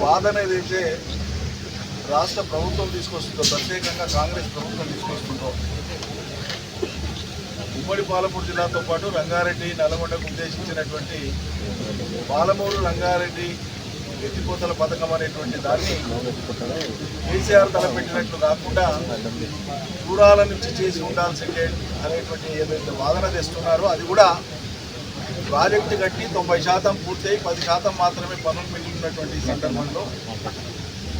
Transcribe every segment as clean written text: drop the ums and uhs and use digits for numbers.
వాదన ఏదైతే రాష్ట్ర ప్రభుత్వం తీసుకొస్తుందో, ప్రత్యేకంగా కాంగ్రెస్ ప్రభుత్వం తీసుకొస్తుందో, ఉమ్మడి పాలమూరు జిల్లాతో పాటు రంగారెడ్డి, నల్గొండకు ఉద్దేశించినటువంటి పాలమూరు రంగారెడ్డి ఎత్తిపోతల పథకం అనేటువంటి దాన్ని కేసీఆర్ తలపెట్టినట్లు కాకుండా దూరాల నుంచి చేసి ఉండాల్సిందే అనేటువంటి ఏదైతే వాదన తెస్తున్నారో అది కూడా ప్రాజెక్టు కట్టి 90% పూర్తయి 10% మాత్రమే పనులు మిగిలినటువంటి సందర్భంలో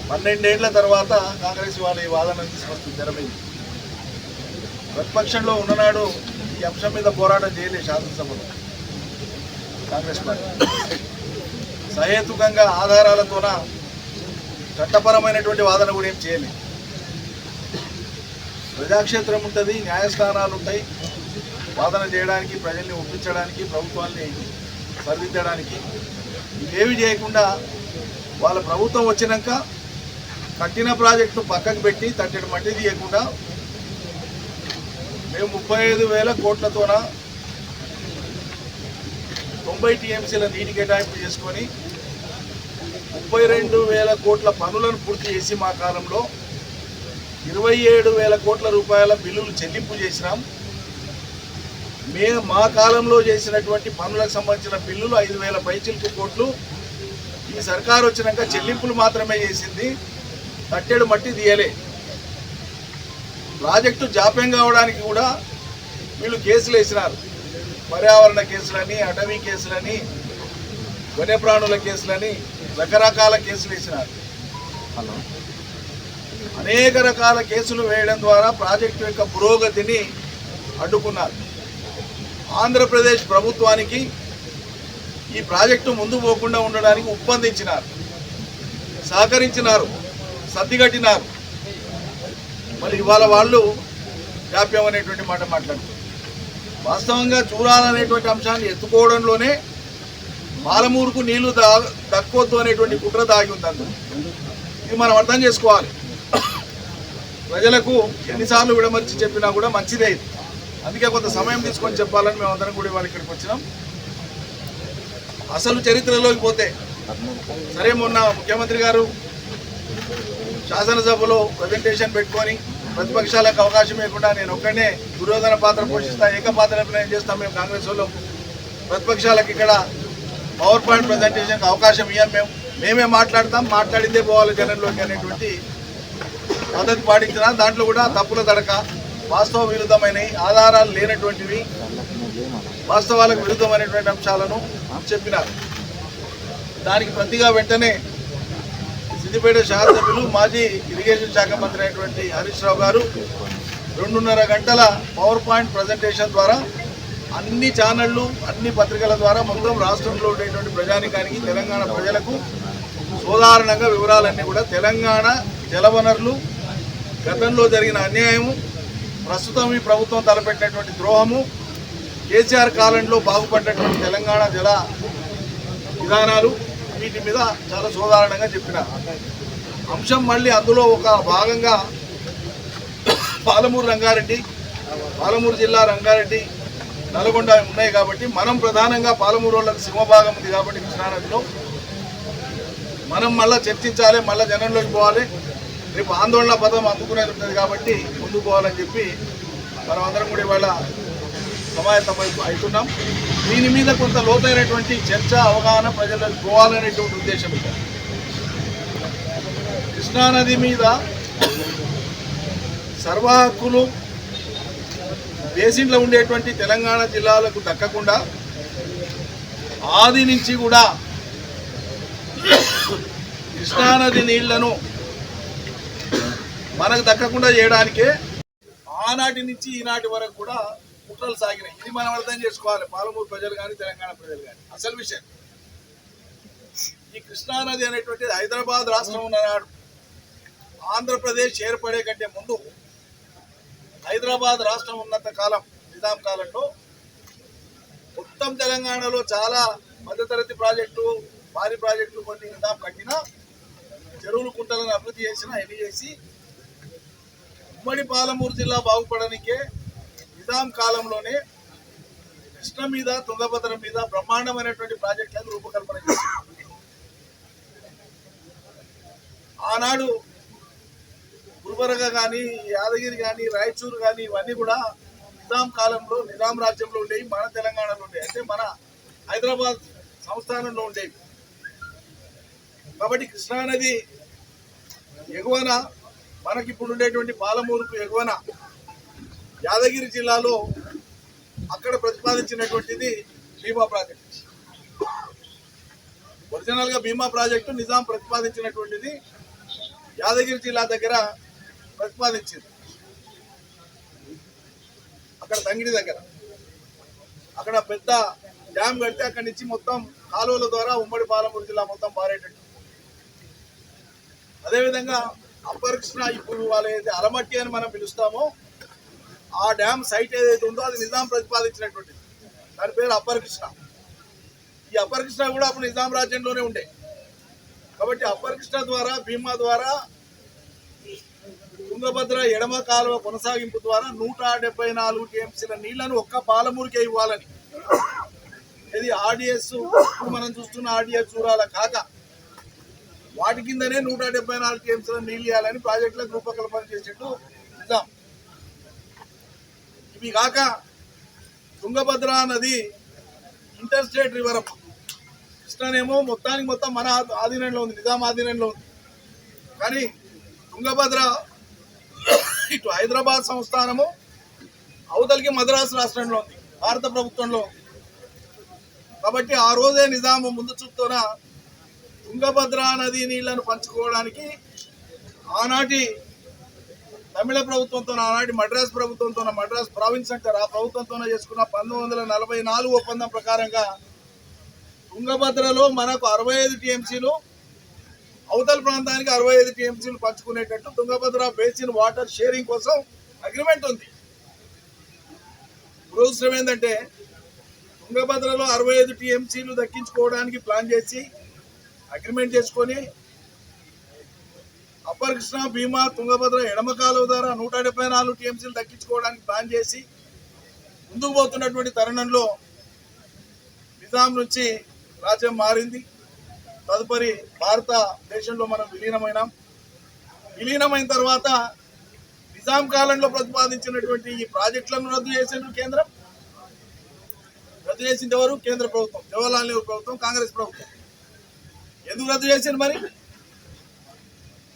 12 ఏళ్ల తర్వాత కాంగ్రెస్ వాళ్ళు ఈ వాదన తీసుకొస్తుంది తెరమైంది. ప్రతిపక్షంలో ఉన్ననాడు ఈ అంశం మీద పోరాటం చేయలేదు శాసనసభలో కాంగ్రెస్ పార్టీ. సహేతుకంగా ఆధారాలతోన చట్టపరమైనటువంటి వాదన కూడా ఏం చేయలేదు. ప్రజాక్షేత్రం ఉంటుంది, న్యాయస్థానాలు ఉంటాయి, వాదన చేయడానికి, ప్రజల్ని ఒప్పించడానికి, ప్రభుత్వాన్ని సరిదిద్దడానికి. ఇవేవి చేయకుండా వాళ్ళ ప్రభుత్వం వచ్చినాక కట్టిన ప్రాజెక్టు పక్కకు పెట్టి తట్టడి మట్టి తీయకుండా మేము 35,000 కోట్లతోన 90 టీఎంసీల నీటి కేటాయింపు చేసుకొని 32,000 కోట్ల పనులను పూర్తి చేసి మా కాలంలో 27,000 కోట్ల రూపాయల బిల్లులు చెల్లింపు చేసినాం. మా కాలంలో చేసినటువంటి పనులకు సంబంధించిన బిల్లులు 5,000 పైచిలకు కోట్లు. ఈ సర్కారు వచ్చినాక చెల్లింపులు మాత్రమే చేసింది, తట్టెడు మట్టి తీయలే. ప్రాజెక్టు జాప్యం కావడానికి కూడా వీళ్ళు కేసులు వేసినారు. పర్యావరణ కేసులని, అటవీ కేసులని, వన్యప్రాణుల కేసులని, రకరకాల కేసులు వేసినారు. అనేక రకాల కేసులు వేయడం ద్వారా ప్రాజెక్టు యొక్క పురోగతిని అడ్డుకున్నారు. ఆంధ్రప్రదేశ్ ప్రభుత్వానికి ఈ ప్రాజెక్టు ముందు పోకుండా ఉండడానికి ఒప్పందించినారు, సహకరించినారు, సర్దిగట్టినారు. మరి ఇవాళ వాళ్ళు జాప్యం అనేటువంటి మాట మాట్లాడుతున్నారు. వాస్తవంగా చూడాలనేటువంటి అంశాన్ని ఎత్తుకోవడంలోనే పాలమూరుకు నీళ్లు దక్కొద్దు అనేటువంటి కుట్ర దాగి ఉంది. అందులో ఇది మనం అర్థం చేసుకోవాలి. ప్రజలకు ఎన్నిసార్లు విడమర్చి చెప్పినా కూడా మంచిదే. అందుకే కొంత సమయం తీసుకొని చెప్పాలని మేమందరం కూడా ఇవాళ ఇక్కడికి వచ్చినాం. అసలు చరిత్రలోకి పోతే సరే, మొన్న ముఖ్యమంత్రి గారు శాసనసభలో ప్రజెంటేషన్ పెట్టుకొని ప్రతిపక్షాలకు అవకాశం ఇవ్వకుండా నేను ఒక్కనే దుర్యోధన పాత్ర పోషిస్తా, ఏకపాత్ర అభినయం చేస్తాం మేము కాంగ్రెస్ వాళ్ళు, ప్రతిపక్షాలకు ఇక్కడ పవర్ పాయింట్ ప్రజెంటేషన్కి అవకాశం ఇవ్వం, మేమే మాట్లాడతాం, మాట్లాడిందే పోవాలి జనంలోకి అనేటువంటి పద్ధతి పాటించిన దాంట్లో కూడా తప్పుల తడక, వాస్తవ విరుద్ధమైనవి, ఆధారాలు లేనటువంటివి, వాస్తవాలకు విరుద్ధమైనటువంటి అంశాలను చెప్పినారు. దానికి ప్రతిగా వెంటనే సిద్దిపేట శాసనసభ్యులు మాజీ ఇరిగేషన్ శాఖ మంత్రి అయినటువంటి హరీష్ రావు గారు 2.5 గంటల పవర్ పాయింట్ ప్రజెంటేషన్ ద్వారా అన్ని ఛానళ్లు, అన్ని పత్రికల ద్వారా మొత్తం రాష్ట్రంలో ఉండేటువంటి ప్రజానికానికి, తెలంగాణ ప్రజలకు సాధారణంగా వివరాలన్నీ కూడా తెలంగాణ జలవనరులు, గతంలో జరిగిన అన్యాయము, ప్రస్తుతం ఈ ప్రభుత్వం తలపెట్టినటువంటి ద్రోహము, కేసీఆర్ కాలంలో బాగుపడినటువంటి తెలంగాణ జల విధానాలు, వీటి మీద చాలా సాధారణంగా చెప్పిన అంశం. మళ్ళీ అందులో ఒక భాగంగా పాలమూరు జిల్లా రంగారెడ్డి, నల్గొండ ఉన్నాయి కాబట్టి మనం ప్రధానంగా పాలమూరు వాళ్ళకి సింహభాగం ఉంది కాబట్టి కృష్ణానదిలో మనం మళ్ళీ చర్చించాలి, మళ్ళీ జనంలోకి పోవాలి, రేపు ఆందోళన పదం అందుకునేది ఉంటుంది కాబట్టి ముందుకు పోవాలని చెప్పి మనం అందరం కూడా ఇవాళ సమాయత్తం అవుతున్నాం. దీని మీద కొంత లోతైనటువంటి చర్చ, అవగాహన ప్రజలకు పోవాలనేటువంటి ఉద్దేశం. కృష్ణానది మీద సర్వ హక్కులు బేసిన్లో ఉండేటువంటి తెలంగాణ జిల్లాలకు దక్కకుండా ఆది నుంచి కూడా కృష్ణానది నీళ్లను మనకు దక్కకుండా చేయడానికే ఆనాటి నుంచి ఈనాటి వరకు కూడా కుట్రలు సాగినాయి. ఇది మనం అర్థం చేసుకోవాలి, పాలమూరు ప్రజలు కానీ తెలంగాణ ప్రజలు కానీ. అసలు విషయం, ఈ కృష్ణానది అనేటువంటిది హైదరాబాద్ రాష్ట్రం ఉన్ననాడు, ఆంధ్రప్రదేశ్ ఏర్పడే కంటే ముందు హైదరాబాద్ రాష్ట్రం ఉన్నంత కాలం, నిజాం కాలంలో మొత్తం తెలంగాణలో చాలా మధ్యతరగతి ప్రాజెక్టులు, భారీ ప్రాజెక్టులు కొన్ని నిజాం కట్టినా, చెరువులు కుంటలను అభివృద్ధి చేసినా, ఎన్ని చేసి ఉమ్మడి పాలమూరు జిల్లా బాగుపడడానికే నిజాం కాలంలోనే కృష్ణ మీద, తుంగభద్ర మీద బ్రహ్మాండమైనటువంటి ప్రాజెక్టులను రూపకల్పన చేసింది. ఆనాడు గుల్బర్గ కానీ, యాదగిరి కానీ, రాయచూరు కానీ ఇవన్నీ కూడా నిజాం కాలంలో నిజాం రాజ్యంలో ఉండేవి, మన తెలంగాణలో ఉండేవి, అంటే మన హైదరాబాద్ సంస్థానంలో ఉండేవి. కాబట్టి కృష్ణానది ఎగువన మనకి ఇప్పుడు ఉండేటువంటి పాలమూరుకు ఎగువన యాదగిరి జిల్లాలో అక్కడ ప్రతిపాదించినటువంటిది భీమా ప్రాజెక్టు. ఒరిజినల్ గా భీమా ప్రాజెక్టు నిజాం ప్రతిపాదించినటువంటిది యాదగిరి జిల్లా దగ్గర ప్రతిపాదించింది. అక్కడ తంగిడి దగ్గర అక్కడ పెద్ద డ్యామ్ కడితే అక్కడి నుంచి మొత్తం కాలువల ద్వారా ఉమ్మడి పాలమూరు జిల్లా మొత్తం పారేటట్టు. అదేవిధంగా అప్పర్ కృష్ణ, ఇప్పుడు వాళ్ళు ఏదైతే అలమట్టి అని మనం పిలుస్తామో ఆ డ్యామ్ సైట్ ఏదైతే ఉందో అది నిజాం ప్రతిపాదించినటువంటిది, దాని పేరు అప్పర్ కృష్ణ. ఈ అప్పర్ కృష్ణ కూడా అప్పుడు నిజాం రాజ్యంలోనే ఉండే. కాబట్టి అప్పర్ కృష్ణ ద్వారా, భీమా ద్వారా, తుంగభద్ర ఎడమ కాలువ కొనసాగింపు ద్వారా 174 టీఎంసీల నీళ్లను ఒక్క పాలమూరుకే ఇవ్వాలని, ఇది ఆర్డిఎస్ మనం చూస్తున్న ఆర్డిఎస్ చూరాల కాక వాటి కిందనే 174 టీఎంసీల నీళ్ళు ఇవ్వాలని ప్రాజెక్టులకు రూపకల్పన చేసేట్టు నిజాం. ఇవి కాక తుంగభద్ర నది ఇంటర్ స్టేట్ రివర్. కృష్ణనేమో మొత్తానికి మొత్తం మన ఆధీనంలో ఉంది, నిజాం ఆధీనంలో ఉంది. కానీ తుంగభద్ర ఇటు హైదరాబాద్ సంస్థానము, అవతలికి మద్రాసు రాష్ట్రంలో ఉంది, భారత ప్రభుత్వంలో ఉంది. కాబట్టి ఆ రోజే నిజాము ముందు చూపుతోన తుంగభద్ర నది నీళ్లను పంచుకోవడానికి ఆనాటి తమిళ ప్రభుత్వంతో, ఆనాటి మద్రాసు ప్రభుత్వంతో, మద్రాసు ప్రావిన్స్ అంటారు, ఆ ప్రభుత్వంతో చేసుకున్న 1944 ఒప్పందం ప్రకారంగా తుంగభద్రలో మనకు 65 టీఎంసీలు, అవతల ప్రాంతానికి 65 టీఎంసీలు పంచుకునేటట్టు తుంగభద్ర బేసిన్ వాటర్ షేరింగ్ కోసం అగ్రిమెంట్ ఉంది. దురదృష్టం ఏంటంటే తుంగభద్రలో 65 టీఎంసీలు దక్కించుకోవడానికి ప్లాన్ చేసి అగ్రిమెంట్ చేసుకొని అప్పర్ కృష్ణ, భీమా, తుంగభద్ర ఎడమ కాలువ ద్వారా 174 టీఎంసీలు దక్కించుకోవడానికి ప్లాన్ చేసి ముందుకు పోతున్నటువంటి తరుణంలో నిజాం నుంచి రాజ్యం మారింది. తదుపరి భారతదేశంలో మనం విలీనమైన తర్వాత నిజాం కాలంలో ప్రతిపాదించినటువంటి ఈ ప్రాజెక్టులను రద్దు చేసిన కేంద్రం, రద్దు చేసింది ఎవరు? కేంద్ర ప్రభుత్వం, జవహర్లాల్ నెహ్రూ ప్రభుత్వం, కాంగ్రెస్ ప్రభుత్వం. ఎందుకు రద్దు చేసింది? మరి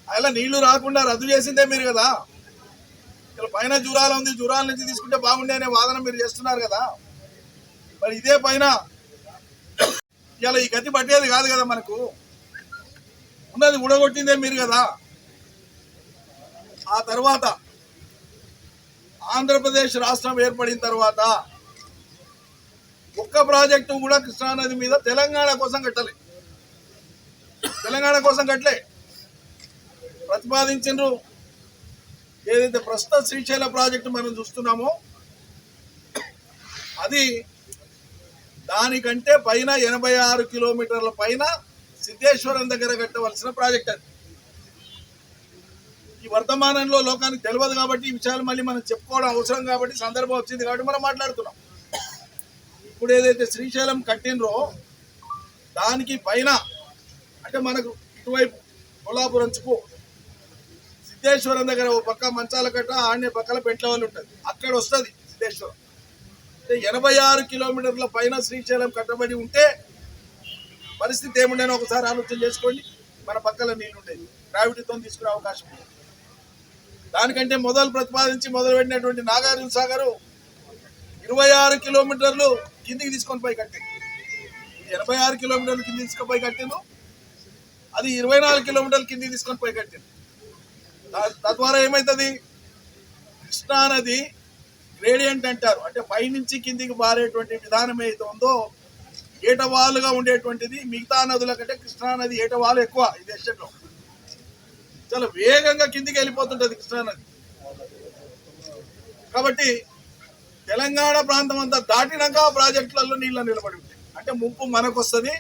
అలా నీళ్లు రాకుండా రద్దు చేసిందే మీరు కదా. ఇలా పైన జూరాల ఉంది, జూరాల నుంచి తీసుకుంటే బాగుండే అనే వాదన మీరు చేస్తున్నారు కదా. మరి ఇదే పైన ఇలా ఈ గతి పట్టేది కాదు కదా, మనకు ఉన్నది ఊడగొట్టిందే మీరు కదా. ఆ తర్వాత ఆంధ్రప్రదేశ్ రాష్ట్రం ఏర్పడిన తర్వాత ఒక్క ప్రాజెక్టు కూడా కృష్ణానది మీద తెలంగాణ కోసం కట్టలే. ప్రతిపాదించారు. ఏదైతే ప్రస్తుత శ్రీశైల ప్రాజెక్టు మనం చూస్తున్నామో అది దానికంటే పైన 86 కిలోమీటర్ల పైన సిద్ధేశ్వరం దగ్గర కట్టవలసిన ప్రాజెక్ట్ అది. ఈ వర్తమానంలో లోకానికి తెలియదు కాబట్టి ఈ విషయాలు మళ్ళీ మనం చెప్పుకోవడం అవసరం కాబట్టి, సందర్భం వచ్చింది కాబట్టి మనం మాట్లాడుతున్నాం. ఇప్పుడు ఏదైతే శ్రీశైలం కట్టినరో దానికి పైన, అంటే మనకు ఇటువైపు కొల్లాపురం చుకు సిద్ధేశ్వరం దగ్గర ఓ పక్క మంచాల కట్ట, ఆడనే పక్కన పెంట్లవల్లి ఉంటుంది, అక్కడ వస్తుంది సిద్ధేశ్వరం. అంటే 86 కిలోమీటర్ల పైన శ్రీశైలం కట్టబడి ఉంటే పరిస్థితి ఏముండేనో ఒకసారి ఆలోచన చేసుకోండి. మన పక్కల నీళ్ళు ఉండేది, గ్రావిటీతో తీసుకునే అవకాశం ఉంది. దానికంటే మొదలుపెట్టినటువంటి నాగార్జున సాగర్ 26 కిలోమీటర్లు కిందికి తీసుకొని పోయి కట్టింది. 86 కిలోమీటర్లు కింది తీసుకొని కట్టింది, అది 24 కిలోమీటర్ల కిందికి తీసుకొని పోయి కట్టింది. తద్వారా ఏమవుతుంది? కృష్ణానది గ్రేడియంట్ అంటారు, అంటే పైనుంచి కిందికి పారేటువంటి విధానం ఏదైతే ఉందో ఏటవాలుగా ఉండేటువంటిది. మిగతా నదుల కంటే కృష్ణానది ఏటవాలు ఎక్కువ ఈ దేశంలో, చాలా వేగంగా కిందికి వెళ్ళిపోతుంటది కృష్ణానది. కాబట్టి తెలంగాణ ప్రాంతం అంతా దాటినాక ప్రాజెక్టులలో నీళ్ళు నిలబడి ఉంటాయి. అంటే ముంపు మనకు వస్తుంది,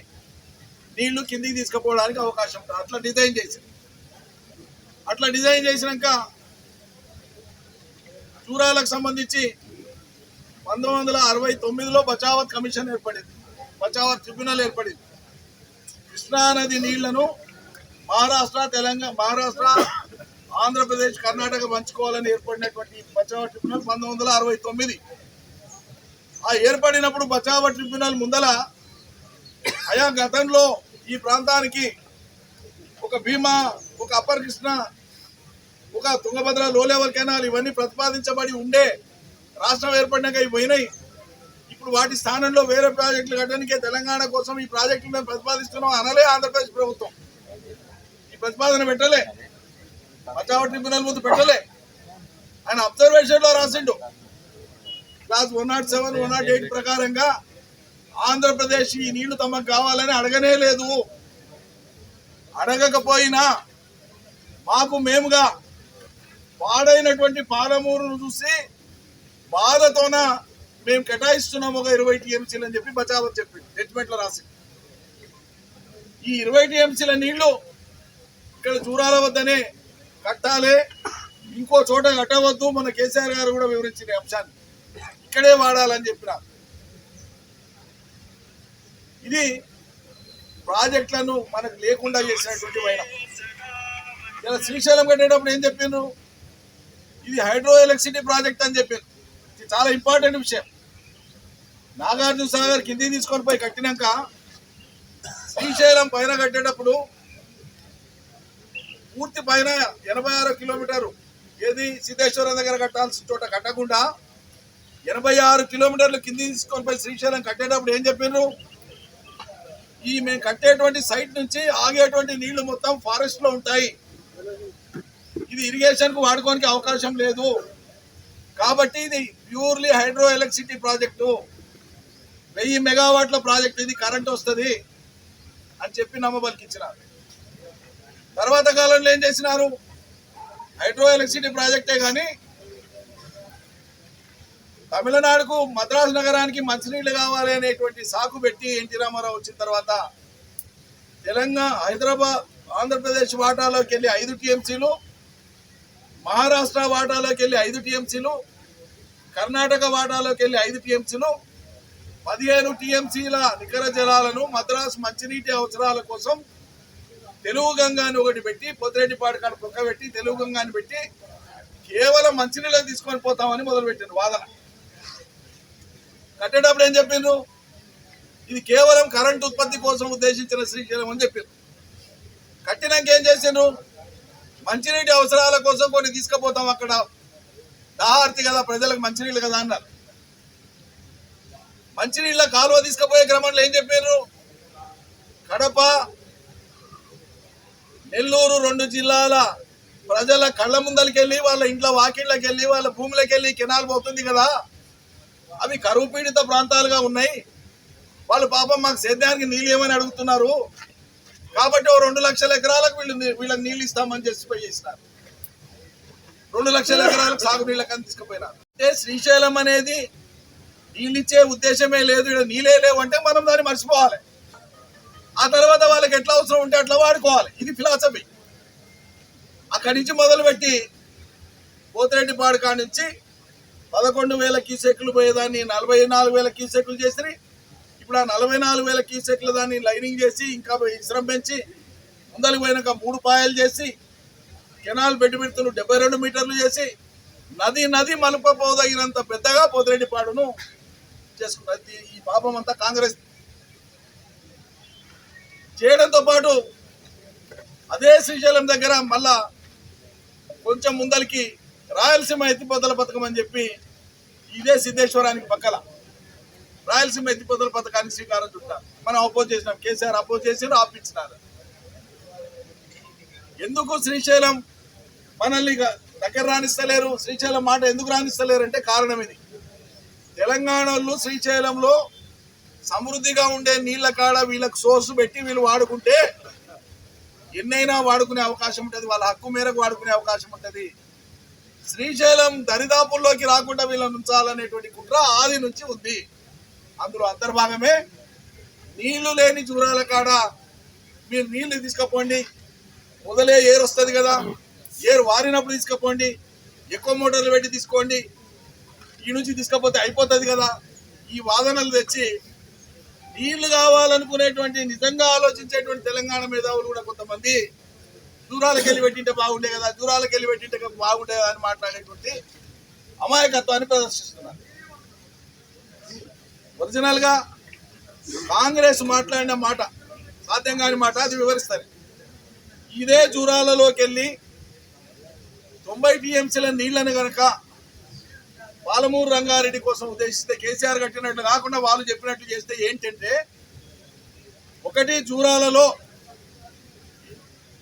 నీళ్లు కిందికి తీసుకుపోవడానికి అవకాశం ఉంటుంది. అట్లా డిజైన్ చేసినాక చూరాలకు సంబంధించి 1969లో బచావత్ కమిషన్ ఏర్పడింది, బచావత్ ట్రిబ్యునల్ ఏర్పడింది. కృష్ణానది నీళ్లను మహారాష్ట్ర, తెలంగాణ, మహారాష్ట్ర, ఆంధ్రప్రదేశ్, కర్ణాటక పంచుకోవాలని ఏర్పడినటువంటి బచావ ట్రిబ్యునల్ 1969. ఆ ఏర్పడినప్పుడు బచావ ట్రిబ్యునల్ ముందల అయా గతంలో ఈ ప్రాంతానికి ఒక భీమా, ఒక అప్పర్ కృష్ణ, ఒక తుంగభద్ర లో లెవెల్ కెనాల్ ఇవన్నీ ప్రతిపాదించబడి ఉండే. రాష్ట్రం ఏర్పడినాక ఇవి పోయినాయి. ఇప్పుడు వాటి స్థానంలో వేరే ప్రాజెక్టులు కట్టడానికే తెలంగాణ కోసం ఈ ప్రాజెక్టులు మేము ప్రతిపాదిస్తున్నాం అనలే ఆంధ్రప్రదేశ్ ప్రభుత్వం. ఈ ప్రతిపాదన పెట్టలే, బచావ ట్రిబ్యునల్ ముందు పెట్టలే. ఆయన అబ్జర్వేషన్ లో రాసిండు క్లాస్ 107, 108 ప్రకారంగా ఆంధ్రప్రదేశ్ ఈ నీళ్లు తమకు కావాలని అడగనే లేదు. అడగకపోయినా మాకు మేముగా పాడైనటువంటి పాలమూరును చూసి బాధతోన మేము కేటాయిస్తున్నాం ఒక 20 టీఎంసీలు అని చెప్పి బచావత్ చెప్పింది, జడ్జిమెంట్ లో రాసి. ఈ 20 టీఎంసీల నీళ్లు ఇక్కడ చూరాల వద్దనే కట్టాలి, ఇంకో చోట కట్టవద్దు. మన కేసీఆర్ గారు కూడా వివరించిన అంశాన్ని ఇక్కడే వాడాలని చెప్పినారు. ఇది ప్రాజెక్టులను మనకు లేకుండా చేసినటువంటి వైనం. ఇలా శ్రీశైలం కట్టేటప్పుడు ఏం చెప్పారు? ఇది హైడ్రో ఎలక్ట్రిసిటీ ప్రాజెక్ట్ అని చెప్పారు. ఇది చాలా ఇంపార్టెంట్ విషయం. నాగార్జున సాగర్ కింది తీసుకొని పోయి కట్టినాక శ్రీశైలం పైన కట్టేటప్పుడు పూర్తి పైన 86 కిలోమీటర్లు ఏది సిద్ధేశ్వరం దగ్గర కట్టాల్సిన చోట కట్టకుండా 86 కిలోమీటర్లు కింది తీసుకొని పోయి శ్రీశైలం కట్టేటప్పుడు ఏం చెప్పారు? ఈ మేము కట్టేటువంటి సైట్ నుంచి ఆగేటువంటి నీళ్లు మొత్తం ఫారెస్ట్ లో ఉంటాయి, ఇది ఇరిగేషన్ కు వాడుకోనికి అవకాశం లేదు, కాబట్టి ఇది ప్యూర్లీ హైడ్రో ఎలక్ట్రిసిటీ ప్రాజెక్టు, 1000 మెగావాట్ల ప్రాజెక్ట్, ఇది కరెంట్ వస్తుంది అని చెప్పి నమ్మబలికిచ్చినారు. తర్వాత కాలంలో ఏం చేసినారు? హైడ్రో ఎలక్ట్రిసిటీ ప్రాజెక్టే కానీ తమిళనాడుకు, మద్రాసు నగరానికి మంచినీళ్లు కావాలి అనేటువంటి సాకు పెట్టి ఎన్టీ రామారావు వచ్చిన తర్వాత తెలంగాణ, హైదరాబాద్, ఆంధ్రప్రదేశ్ వాటాలోకి వెళ్ళి 5 టీఎంసీలు, మహారాష్ట్ర వాటాలోకి వెళ్ళి 5 టీఎంసీలు, కర్ణాటక వాటాలోకి వెళ్ళి 5 టీఎంసీలు, 15 టీఎంసీల నికర జలాలను మద్రాసు మంచినీటి అవసరాల కోసం తెలుగు గంగాని ఒకటి పెట్టి, పొద్దురెడ్డిపాడు కాడ కుక్క పెట్టి తెలుగు గంగాని పెట్టి కేవలం మంచినీళ్ళకి తీసుకొని పోతామని మొదలుపెట్టారు వాదన. కట్టేటప్పుడు ఏం చెప్పిండ్రు? ఇది కేవలం కరెంట్ ఉత్పత్తి కోసం ఉద్దేశించిన శ్రీశైలం అని చెప్పారు. కట్టినాక ఏం చేసిండ్రు? మంచినీటి అవసరాల కోసం కొన్ని తీసుకుపోతాం, అక్కడ దాహార్తి కదా ప్రజలకు మంచినీళ్ళు కదా అన్నారు. మంచినీళ్ళ కాలువ తీసుకుపోయే క్రమంలో ఏం చెప్పారు? కడప, నెల్లూరు 2 జిల్లాల ప్రజల కళ్ళ ముందలకెళ్ళి, వాళ్ళ ఇంట్లో వాకిళ్ళకి వెళ్ళి, వాళ్ళ భూములకి వెళ్ళి కెనాల్ పోతుంది కదా, అవి కరువు పీడిత ప్రాంతాలుగా ఉన్నాయి, వాళ్ళు పాపం మాకు సేద్యానికి నీళ్ళు ఏమని అడుగుతున్నారు, కాబట్టి 2 లక్షల ఎకరాలకు వీళ్ళకి నీళ్ళు ఇస్తామని చెప్పి చేసినారు. 2 లక్షల ఎకరాలకు సాగునీళ్ళకి అని తీసుకుపోయినారు. అంటే శ్రీశైలం అనేది నీళ్ళిచ్చే ఉద్దేశమే లేదు, ఇక్కడ నీళ్ళే లేవు అంటే మనం దాన్ని మర్చిపోవాలి. ఆ తర్వాత వాళ్ళకి ఎట్లా అవసరం ఉంటే అట్లా వాడుకోవాలి, ఇది ఫిలాసఫీ. అక్కడి నుంచి మొదలుపెట్టి పోతిరెడ్డిపాడు కాడి నుంచి 11,000 క్యూసెక్లు పోయేదాన్ని 44,000 క్యూసెక్లు చేసి, ఇప్పుడు ఆ 44,000 క్యూసెక్ల దాన్ని లైనింగ్ చేసి ఇంకా ఇస్రం పెంచి ముందరికి పోయినాక 3 పాయలు చేసి కెనాల్ బెడ్మిడ్తులు 72 మీటర్లు చేసి నది మలుపపోదగినంత పెద్దగా పోతిరెడ్డిపాడును చేసుకున్నది. ఈ పాపం అంతా కాంగ్రెస్ చేయడంతో పాటు అదే శ్రీశైలం దగ్గర మళ్ళా కొంచెం ముందరికి రాయలసీమ ఎత్తిపోతల పథకం అని చెప్పి ఇదే సిద్ధేశ్వరానికి పక్కల రాయలసీమ ఎత్తిపోతల పథకానికి శ్రీకారం చుట్టారు. మనం అపోజ్ చేసినాం, కేసీఆర్ అపోజ్ చేసి ఆపించినారు. ఎందుకు శ్రీశైలం మనల్ని దగ్గర రాణిస్తలేరు? శ్రీశైలం మాట ఎందుకు రాణిస్తలేరు అంటే కారణం ఇది. తెలంగాణలో శ్రీశైలంలో సమృద్ధిగా ఉండే నీళ్ల కాడ వీళ్ళకి సోర్సు పెట్టి వీళ్ళు వాడుకుంటే ఎన్నైనా వాడుకునే అవకాశం ఉంటుంది, వాళ్ళ హక్కు మేరకు వాడుకునే అవకాశం ఉంటుంది. శ్రీశైలం దరిదాపుల్లోకి రాకుండా వీళ్ళని ఉంచాలనేటువంటి కుట్ర ఆది నుంచి ఉంది. అందులో అంతర్భాగమే నీళ్లు లేని జూరాల కాడ మీరు నీళ్లు తీసుకుపోండి, మొదలే ఏరు వస్తుంది కదా, ఏరు వారినప్పుడు తీసుకుపోండి, ఎక్కువ మోటార్లు పెట్టి తీసుకోండి, ఈ నుంచి తీసుకపోతే అయిపోతుంది కదా, ఈ వాదనలు తెచ్చి నీళ్లు కావాలనుకునేటువంటి నిజంగా ఆలోచించేటువంటి తెలంగాణ మేధావులు కూడా కొంతమంది దూరాలకు వెళ్ళి పెట్టింటే బాగుండే కదా, దూరాలకు వెళ్ళి పెట్టింటే బాగుండే కదా అని మాట్లాడేటువంటి అమాయకత్వాన్ని ప్రదర్శిస్తున్నారు. ఒరిజినల్ గా కాంగ్రెస్ మాట్లాడిన మాట సాధ్యం కాని మాట, అది వివరిస్తారు. ఇదే జూరాలలోకి వెళ్ళి 90 టీఎంసీల నీళ్లను కనుక పాలమూరు రంగారెడ్డి కోసం ఉద్దేశిస్తే కేసీఆర్ కట్టినట్లు కాకుండా వాళ్ళు చెప్పినట్లు చేస్తే ఏంటంటే, ఒకటి జూరాలలో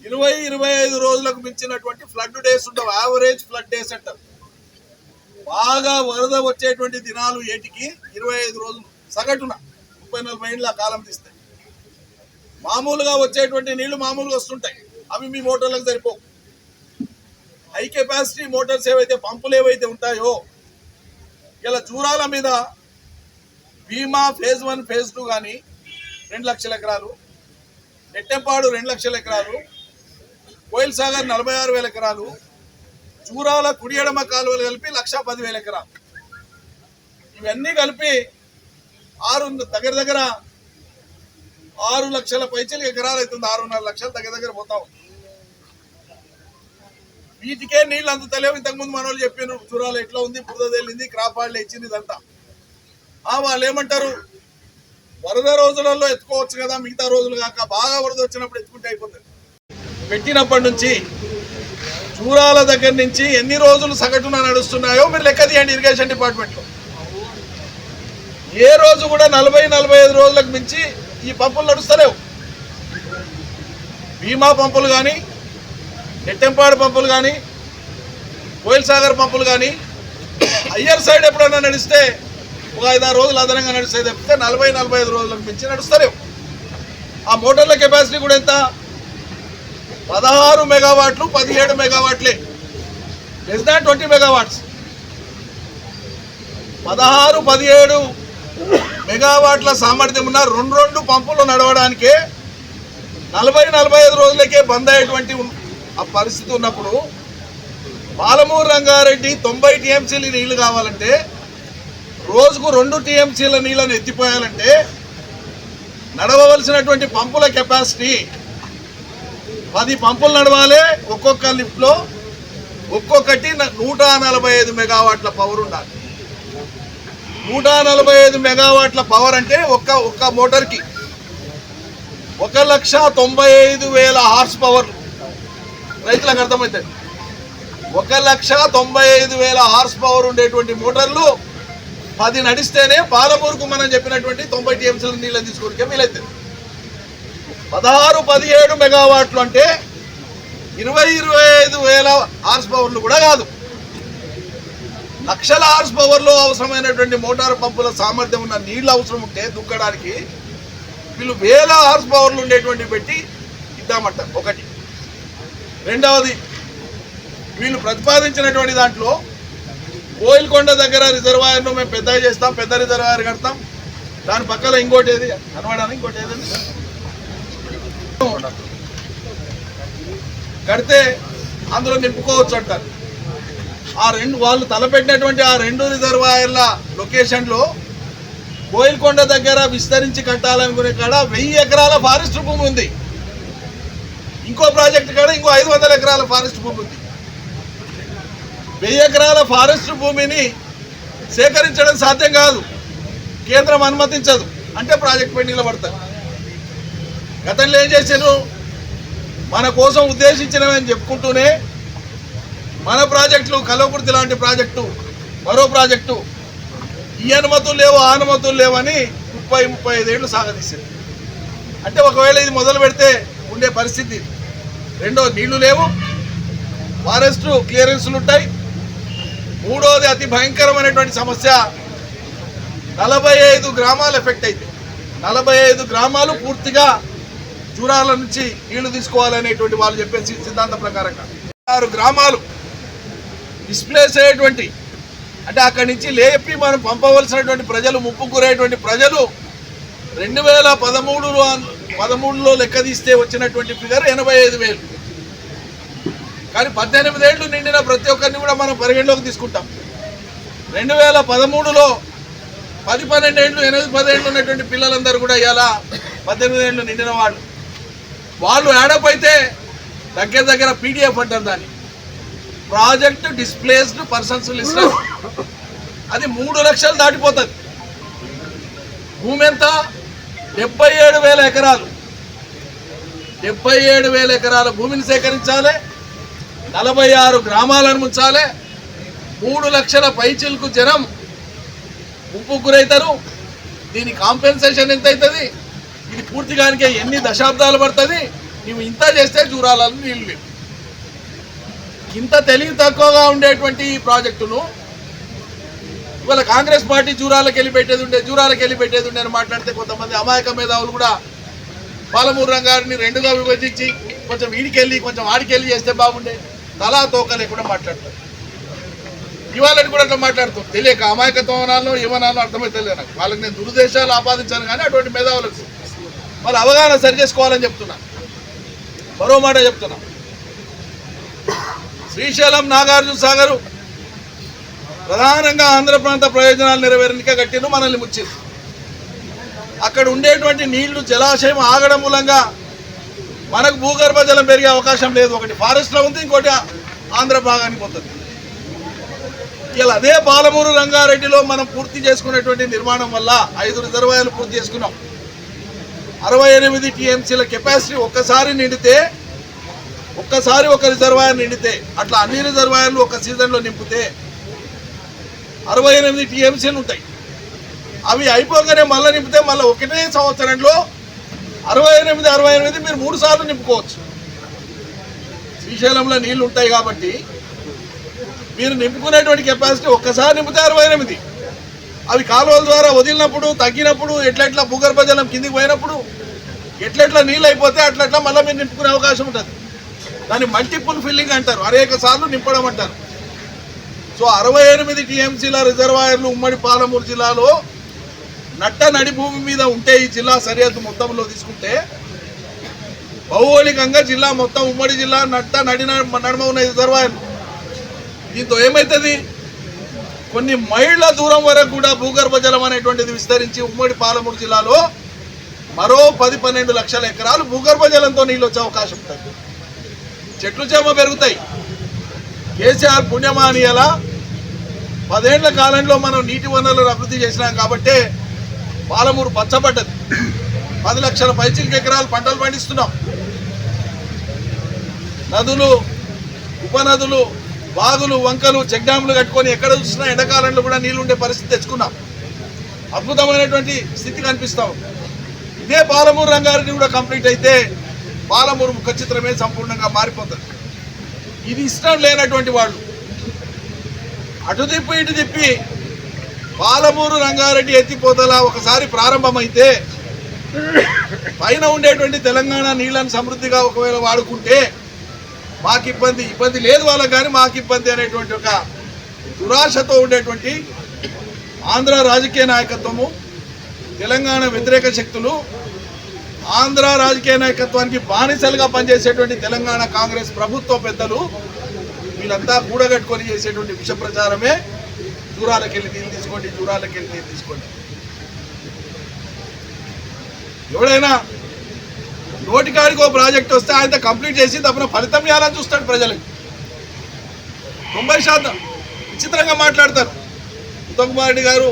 20-25 రోజులకు మించినటువంటి ఫ్లడ్ డేస్ ఉండవు, యావరేజ్ ఫ్లడ్ డేస్ అంటారు. బాగా వరద వచ్చేటువంటి దినాలు ఏటికి 25 రోజులు సగటున 30-40 ఏళ్ళ కాలం తీస్తాయి. మామూలుగా వచ్చేటువంటి నీళ్లు మామూలుగా వస్తుంటాయి, అవి మీ మోటార్లకు సరిపోవు. హై కెపాసిటీ మోటార్స్ ఏవైతే పంపులు ఏవైతే ఉంటాయో, ఇలా జూరాల మీద భీమా ఫేజ్ 1 ఫేజ్ 2 కానీ 2 లక్షల ఎకరాలు, నెట్టెంపాడు 2 లక్షల ఎకరాలు, కోయిల్ సాగర్ 46,000 ఎకరాలు, జూరాల కుడి ఎడమ కాలువలు కలిపి 1,10,000 ఎకరాలు, ఇవన్నీ కలిపి దగ్గర దగ్గర 6 లక్షల పైచలు ఎకరాలు అవుతుంది. 6.5 లక్షలు దగ్గర పోతాం. వీటికే నీళ్ళు అందుతలేవు. ఇంతకుముందు మన వాళ్ళు చెప్పినారు జూరాలు ఎట్లా ఉంది, బురద తేలింది, క్రాప్ హాల్డ్ ఇచ్చింది, ఇదంతా. వాళ్ళు ఏమంటారు, వరద రోజులలో ఎత్తుకోవచ్చు కదా, మిగతా రోజులు కాక బాగా వరద వచ్చినప్పుడు ఎత్తుకుంటే అయిపోతుంది. పెట్టినప్పటి నుంచి జూరాల దగ్గర నుంచి ఎన్ని రోజులు సగటున నడుస్తున్నాయో మీరు లెక్క తీయండి. ఇరిగేషన్ డిపార్ట్మెంట్లో ఏ రోజు కూడా 40-45 రోజులకు మించి ఈ పంపులు నడుస్తలేవు. భీమా పంపులు కానీ, నెట్టెంపాడు పంపులు కానీ, కోయిల్ సాగర్ పంపులు కానీ, అయ్యర్ సైడ్ ఎప్పుడైనా నడిస్తే ఒక 5-6 రోజులు అదనంగా నడిస్తే తప్పితే 40-45 రోజులకు మించి నడుస్తలేవు. ఆ మోటార్ల కెపాసిటీ కూడా ఎంత, 16 మెగావాట్లు, 17 మెగావాట్లే, లెస్ దాన్ 20 మెగావాట్స్. 16-17 మెగావాట్ల సామర్థ్యం ఉన్న రెండు పంపులు నడవడానికే 40-45 రోజులకే బంద్ అయ్యేటువంటి ఆ పరిస్థితి ఉన్నప్పుడు, పాలమూరు రంగారెడ్డి 90 టీఎంసీల నీళ్లు కావాలంటే, రోజుకు 2 టీఎంసీల నీళ్లను ఎత్తిపోయాలంటే నడవవలసినటువంటి పంపుల కెపాసిటీ 10 పంపులు నడవాలి. ఒక్కొక్క లిఫ్ట్లో ఒక్కొక్కటి 145 మెగావాట్ల పవర్ ఉండాలి. 145 మెగావాట్ల పవర్ అంటే ఒక్క మోటార్కి 1,95,000 హార్స్ పవర్. రైతులకు అర్థమవుతుంది. 1,95,000 హార్స్ పవర్ ఉండేటువంటి మోటార్లు 10 నడిస్తేనే పాలమూరుకు మనం చెప్పినటువంటి 90 టీఎంసీల నీళ్ళని తీసుకోవడానికి వీలవుతుంది. 16-17 మెగావాట్లు అంటే 20-25,000 హార్స్ పవర్లు కూడా కాదు. లక్షల హార్స్ పవర్లో అవసరమైనటువంటి మోటార్ పంపుల సామర్థ్యం ఉన్న నీళ్ళు అవసరం ఉంటే దుక్కడానికి వీళ్ళు 1000 హార్స్ పవర్లు ఉండేటువంటి పెట్టి ఇద్దామంటారు. ఒకటి. రెండవది, వీళ్ళు ప్రతిపాదించినటువంటి దాంట్లో కోయిల్కొండ దగ్గర రిజర్వాయర్ను మేము పెద్దగా చేస్తాం, పెద్ద రిజర్వాయర్ కడతాం, దాని పక్కన ఇంకోటి ఏది కనబడాలి, ఇంకోటి ఏదండి కడితే అందులో నింపుకోవచ్చు అంటారు. వాళ్ళు తలపెట్టినటువంటి ఆ 2 రిజర్వాయర్ల లొకేషన్లో కోయిల్కొండ దగ్గర విస్తరించి కట్టాలనుకునే కాడ 1000 ఎకరాల ఫారెస్ట్ భూమి ఉంది. ఇంకో ప్రాజెక్టు కాడ ఇంకో 500 ఎకరాల ఫారెస్ట్ భూమి ఉంది. 1000 ఎకరాల ఫారెస్ట్ భూమిని సేకరించడం సాధ్యం కాదు, కేంద్రం అనుమతించదు, అంటే ప్రాజెక్ట్ పెండింగ్లో పడతారు. గతంలో ఏం చేశారు, మన కోసం ఉద్దేశించినవని చెప్పుకుంటూనే మన ప్రాజెక్టులు, కల్వకుర్తి లాంటి ప్రాజెక్టు, మరో ప్రాజెక్టు, ఈ అనుమతులు లేవు ఆ అనుమతులు లేవని 30-35 ఏళ్ళు సాగదీశారు. అంటే ఒకవేళ ఇది మొదలు పెడితే ఉండే పరిస్థితి, రెండో నీళ్లు లేవు, ఫారెస్ట్ క్లియరెన్స్లు ఉంటాయి, మూడోది అతి భయంకరమైనటువంటి సమస్య 45 గ్రామాలు ఎఫెక్ట్ అవుతాయి. 45 గ్రామాలు పూర్తిగా జూరాల నుంచి నీళ్లు తీసుకోవాలనేటువంటి వాళ్ళు చెప్పే సిద్ధాంత ప్రకారంగా 6 గ్రామాలు డిస్ప్లేస్ అయ్యేటువంటి, అంటే అక్కడి నుంచి లేపి మనం పంపవలసినటువంటి ప్రజలు, ముప్పు గురయ్యేటువంటి ప్రజలు 2013లో లెక్క తీస్తే వచ్చినటువంటి ఫిగర్ 85,000. కానీ 18 ఏళ్ళు నిండిన ప్రతి ఒక్కరిని కూడా మనం పరిగణలోకి తీసుకుంటాం. 2013లో 10-12 ఏళ్ళు, 8-10 ఏళ్ళు ఉన్నటువంటి పిల్లలందరూ కూడా ఇలా 18 ఏళ్ళు నిండిన వాళ్ళు యాడప్ అయితే దగ్గర దగ్గర పీడిఎఫ్ అంటారు దాన్ని, ప్రాజెక్ట్ డిస్ప్లేస్డ్ పర్సన్స్ లిస్ట్. అది 3 లక్షలు దాటిపోతుంది. భూమి ఎంత? 77,000 ఎకరాలు. 77,000 ఎకరాల భూమిని సేకరించాలి, 46 గ్రామాలను ముంచాలి, 3 లక్షల పైచిలకు జనం ముప్పుకు గురవుతారు. దీని కాంపెన్సేషన్ ఎంత అవుతుంది? ఇది పూర్తిగానికే ఎన్ని దశాబ్దాలు పడుతుంది? నువ్వు ఇంత చేస్తే జూరాలను నీళ్ళు లేవు. ఇంత తెలివి తక్కువగా ఉండేటువంటి ఈ ప్రాజెక్టును ఇవాళ కాంగ్రెస్ పార్టీ జూరాలకు వెళ్ళి పెట్టేది ఉండే అని మాట్లాడితే కొంతమంది అమాయక మేధావులు కూడా పాలమూరు రంగాన్ని 2గా విభజించి కొంచెం వీడికెళ్ళి కొంచెం ఆడికెళ్ళి చేస్తే బాగుండే, తలా తోక లేకుండా మాట్లాడతారు. ఇవాళ కూడా అట్లా మాట్లాడుతారు. తెలియక అమాయకత్వం అనాలో ఏమనాలో అర్థమైతే లేదు నాకు. వాళ్ళకి నేను దురుద్దేశాలు ఆపాదించాను, కానీ అటువంటి మేధావులకు వాళ్ళు అవగాహన సరి చేసుకోవాలని చెప్తున్నా. మరో మాట చెప్తున్నా, శ్రీశైలం నాగార్జున సాగరు ప్రధానంగా ఆంధ్ర ప్రాంత ప్రయోజనాలు నెరవేరనిక కట్టిను, మనల్ని ముచ్చింది. అక్కడ ఉండేటువంటి నీళ్లు జలాశయం ఆగడం మూలంగా మనకు భూగర్భ జలం పెరిగే అవకాశం లేదు. ఒకటి ఫారెస్ట్లో ఉంది, ఇంకోటి ఆంధ్ర భాగానికి పోతుంది. ఇలా అదే పాలమూరు రంగారెడ్డిలో మనం పూర్తి చేసుకునేటువంటి నిర్మాణం వల్ల 5 రిజర్వాయర్లు పూర్తి చేసుకున్నాం. 68 టీఎంసీల కెపాసిటీ ఒక్కసారి ఒక రిజర్వాయర్ నిండితే, అట్లా అన్ని రిజర్వాయర్లు ఒక సీజన్లో నింపితే 68 టీఎంసీలు ఉంటాయి. అవి అయిపోగానే మళ్ళీ నింపితే మళ్ళీ ఒకటే సంవత్సరంలో 68 మీరు 3 సార్లు నింపుకోవచ్చు. శ్రీశైలంలో నీళ్లు ఉంటాయి కాబట్టి మీరు నింపుకునేటువంటి కెపాసిటీ ఒక్కసారి నింపితే 68. అవి కాలువల ద్వారా వదిలినప్పుడు, తగ్గినప్పుడు, ఎట్లెట్లా భూగర్భ జలం కిందికి పోయినప్పుడు ఎట్లెట్లా నీళ్ళు అయిపోతే అట్లట్లా మళ్ళీ మీరు నింపుకునే అవకాశం ఉంటుంది. దాన్ని మల్టిపుల్ ఫిల్లింగ్ అంటారు, అనేక సార్లు నింపడం అంటారు. సో 68 టీఎంసీల రిజర్వాయర్లు ఉమ్మడి పాలమూరు జిల్లాలో నట్ట నడి భూమి మీద ఉంటే, ఈ జిల్లా సరిహద్దు మొత్తంలో తీసుకుంటే భౌగోళికంగా జిల్లా మొత్తం ఉమ్మడి జిల్లా నట్ట నడుమ ఉన్న రిజర్వాయర్లు. దీంతో ఏమవుతుంది? కొన్ని మైళ్ళ దూరం వరకు కూడా భూగర్భ జలం అనేటువంటిది విస్తరించి ఉమ్మడి పాలమూరు జిల్లాలో మరో 10-12 లక్షల ఎకరాలు భూగర్భ జలంతో నీళ్ళు వచ్చే అవకాశం ఉంటుంది. చెట్లు చేమ పెరుగుతాయి. కేసీఆర్ పుణ్యమానియల 10 ఏళ్ల కాలంలో మనం నీటి వనరులను అభివృద్ధి చేసినాం కాబట్టి పాలమూరు పచ్చబడ్డది. 10 లక్షల పైచిలకు ఎకరాలు పంటలు పండిస్తున్నాం. నదులు, ఉపనదులు, వాగులు, వంకలు, చెక్ డ్యాములు కట్టుకొని ఎక్కడ చూసినా ఎండాకాలంలో కూడా నీళ్లు ఉండే పరిస్థితి తెచ్చుకున్నాం. అద్భుతమైనటువంటి స్థితి కనిపిస్తాం. ఇదే పాలమూరు రంగారెడ్డి కూడా కంప్లీట్ అయితే పాలమూరు ముఖ చిత్రమే సంపూర్ణంగా మారిపోతుంది. ఇది ఇష్టం లేనటువంటి వాళ్ళు అటు తిప్పి ఇటు తిప్పి పాలమూరు రంగారెడ్డి ఎత్తిపోతల ఒకసారి ప్రారంభమైతే పైన ఉండేటువంటి తెలంగాణ నీళ్లను సమృద్ధిగా ఒకవేళ వాడుకుంటే మాకు ఇబ్బంది లేదు వాళ్ళకి, కానీ మాకు ఇబ్బంది అనేటువంటి ఒక దురాశతో ఉండేటువంటి ఆంధ్ర రాజకీయ నాయకత్వము, తెలంగాణ వ్యతిరేక శక్తులు, ఆంధ్ర రాజకీయ నాయకత్వానికి బానిసలుగా పనిచేసేటువంటి తెలంగాణ కాంగ్రెస్ ప్రభుత్వ పెద్దలు వీళ్ళంతా కూడగట్టుకొని చేసేటువంటి విష ప్రచారమే దూరాలకెళ్ళి నీళ్ళు తీసుకోండి. ఎవడైనా నోటికాడికి ఒక ప్రాజెక్ట్ వస్తే ఆయన కంప్లీట్ చేసి తప్పన ఫలితం ఇవ్వాలని చూస్తాడు ప్రజలకు. 90% విచిత్రంగా మాట్లాడతారు. ఉత్తమ్ కుమార్ రెడ్డి గారు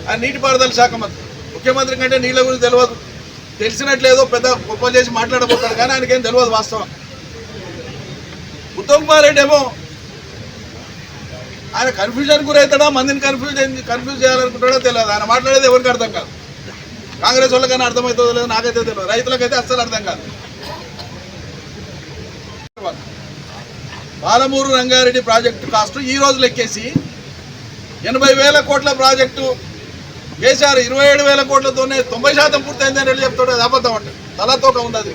ఆయన నీటిపారుదల శాఖ మంత్రి, ముఖ్యమంత్రి కంటే నీళ్ళ గురించి తెలియదు, తెలిసినట్లేదో పెద్ద గొప్ప చేసి మాట్లాడబోతాడు, కానీ ఆయనకేం తెలియదు వాస్తవం. ఉత్తమ్ కుమార్ రెడ్డి ఏమో ఆయన కన్ఫ్యూజన్ గురవుతాడా, మందిని కన్ఫ్యూజ్ చేయాలనుకుంటాడో తెలియదు. ఆయన మాట్లాడేది ఎవరికి అర్థం కాదు. కాంగ్రెస్ వాళ్ళకైనా అర్థమవుతుందో లేదో నాకైతే తెలియదు, రైతులకైతే అస్సలు అర్థం కాదు. పాలమూరు రంగారెడ్డి ప్రాజెక్టు కాస్ట్ ఈ రోజు లెక్కేసి 80,000 కోట్ల ప్రాజెక్టు కేసీఆర్ 27,000 కోట్లతోనే 90% పూర్తయింది అని చెప్తాడు. అది అబద్ధం అంటే తలతోక ఉంది. అది